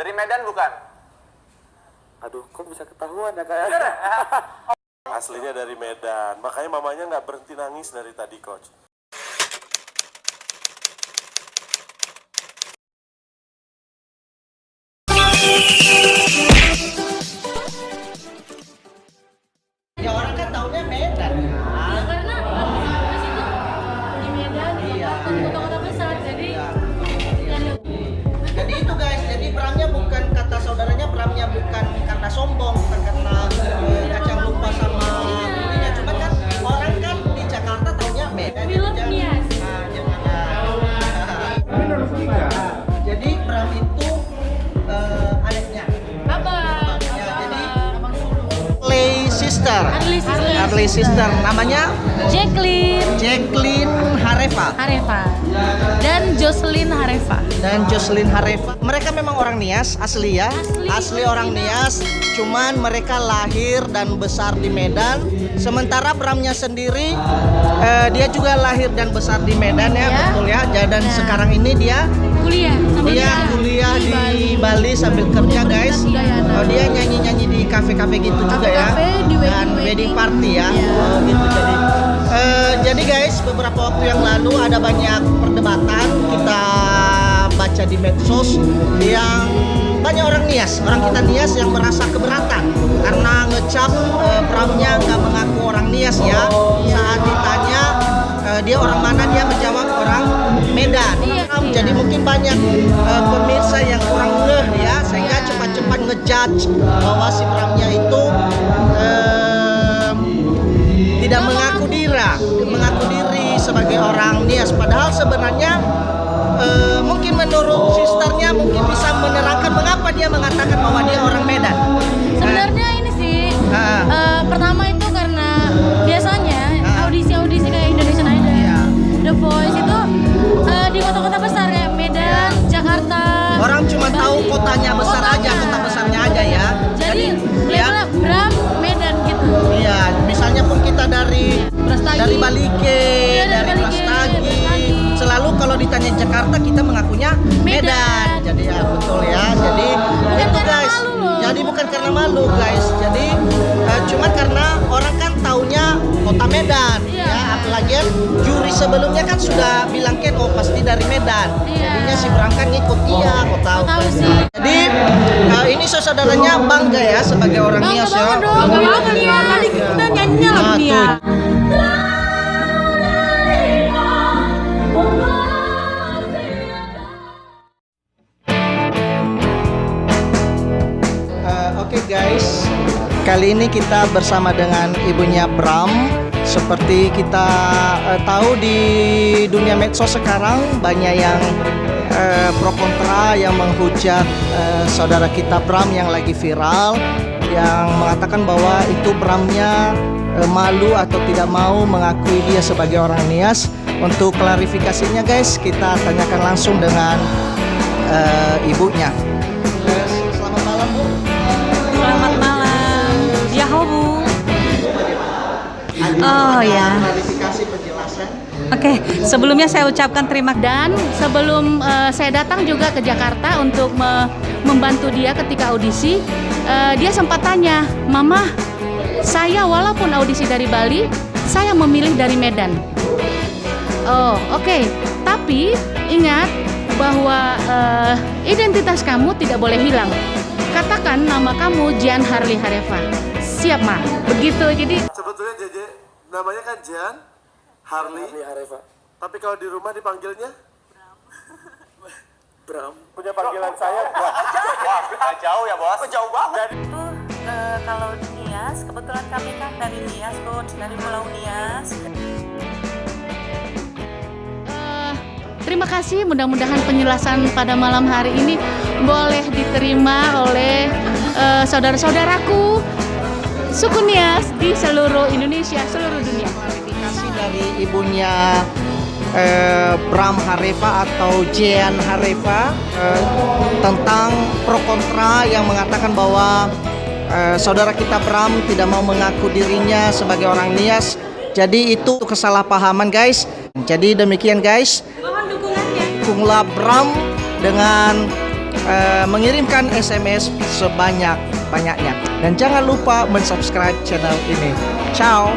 Dari Medan bukan? Aduh, kok bisa ketahuan ya kayak? Aslinya dari Medan, makanya mamanya nggak berhenti nangis dari tadi, Coach. Ya orang kan taunya Medan kan. Karena di situ di Medan, Jakarta, di kota-kota besar, jadi Jadi itu guys, jadi Bramnya bukan kata saudaranya, Bramnya bukan karena sombong, bukan karena kacang lupa sama kulinya, cuma kan orang kan di Jakarta taunya Medan. We love Nias. Nah, jangan. Jadi Bram itu adiknya. abang, Ya, jadi Harley Sister. Harley Sister, Namanya Jacqueline Hareva Hareva dan Jocelyn Hareva. Mereka memang orang Nias asli ya, asli orang Nias. Cuman mereka lahir dan besar di Medan. Sementara Bramnya sendiri dia juga lahir dan besar di Medan ya, betul ya. Dan sekarang ini dia kuliah di Bali sambil kerja guys. Oh, dia nyanyi-nyanyi di kafe-kafe gitu juga ya. Dan wedding party ya. Oh, gitu jadi guys, beberapa waktu yang lalu ada banyak perdebatan kita baca di medsos yang banyak orang kita Nias yang merasa keberatan karena ngecap Bramnya nggak mengaku orang Nias ya. Saat ditanya dia orang mana, dia menjawab orang Medan. Jadi mungkin banyak pemirsa yang kurang ngeh ya, sehingga cepat-cepat ngejudge bahwa si Bramnya itu tidak mengaku diri sebagai orang Nias. Padahal sebenarnya mungkin menurut sisternya mungkin bisa menerangkan mengapa dia mengatakan bahwa dia orang Medan. Sebenarnya ini sih pertama itu karena biasanya audisi kayak Indonesian Idol, The Voice itu di kota-kota besar kayak Medan, Jakarta. Orang cuma tahu kotanya besar aja, kota besarnya aja ya. Jadi ya, Bram Medan gitu. iya, misalnya pun kita dari Balike, dari Brastagi, selalu kalau ditanya Jakarta kita mengakunya Medan. Jadi ya betul ya. Jadi itu guys. Jadi bukan karena malu guys. Jadi cuma karena orang kan taunya kota Medan ya. Apalagi juri sebelumnya kan sudah bilang kan oh pasti dari Medan. Jadinya si Bram kan ngikut kok tahu. Jadi ini saudaranya bangga ya sebagai orang Nias ya. Bangga banget ya. Tadi kita nyanyinya lagu Nia. Oke guys, kali ini kita bersama dengan ibunya Bram. Seperti kita tahu di dunia medsos sekarang banyak yang pro kontra yang menghujat saudara kita Bram yang lagi viral, yang mengatakan bahwa itu Bramnya malu atau tidak mau mengakui dia sebagai orang Nias. Untuk klarifikasinya guys, kita tanyakan langsung dengan ibunya. Selamat malam Bu. Selamat malam. Ya Bu. Oh ya. Klarifikasi penjelasan. Oke, sebelumnya saya ucapkan terima kasih. Dan sebelum saya datang juga ke Jakarta untuk membantu dia ketika audisi, dia sempat tanya, Mama, saya walaupun audisi dari Bali, saya memilih dari Medan. Oh, oke. Tapi ingat bahwa identitas kamu tidak boleh hilang. Katakan nama kamu Jean Harley Hareva. Siap, Ma. Begitu. Jadi Sebetulnya JJ namanya kan Jean Harley Hareva. tapi kalau di rumah dipanggilnya Bram. punya panggilan saya. Jauh ya bos. Jauh banget. Itu kalau di Nias, kebetulan kami kan dari Nias, Coach, dari Pulau Nias. terima kasih, mudah-mudahan penjelasan pada malam hari ini boleh diterima oleh saudara-saudaraku suku Nias di seluruh Indonesia, seluruh dunia. Klarifikasi dari ibunya Bram Hareva atau Jean Hareva tentang pro kontra yang mengatakan bahwa saudara kita Bram tidak mau mengaku dirinya sebagai orang Nias. Jadi itu kesalahpahaman guys. Jadi demikian guys. Mohon dukungannya. Dukunglah Bram dengan mengirimkan SMS sebanyak-banyaknya. Dan jangan lupa mensubscribe channel ini. Ciao.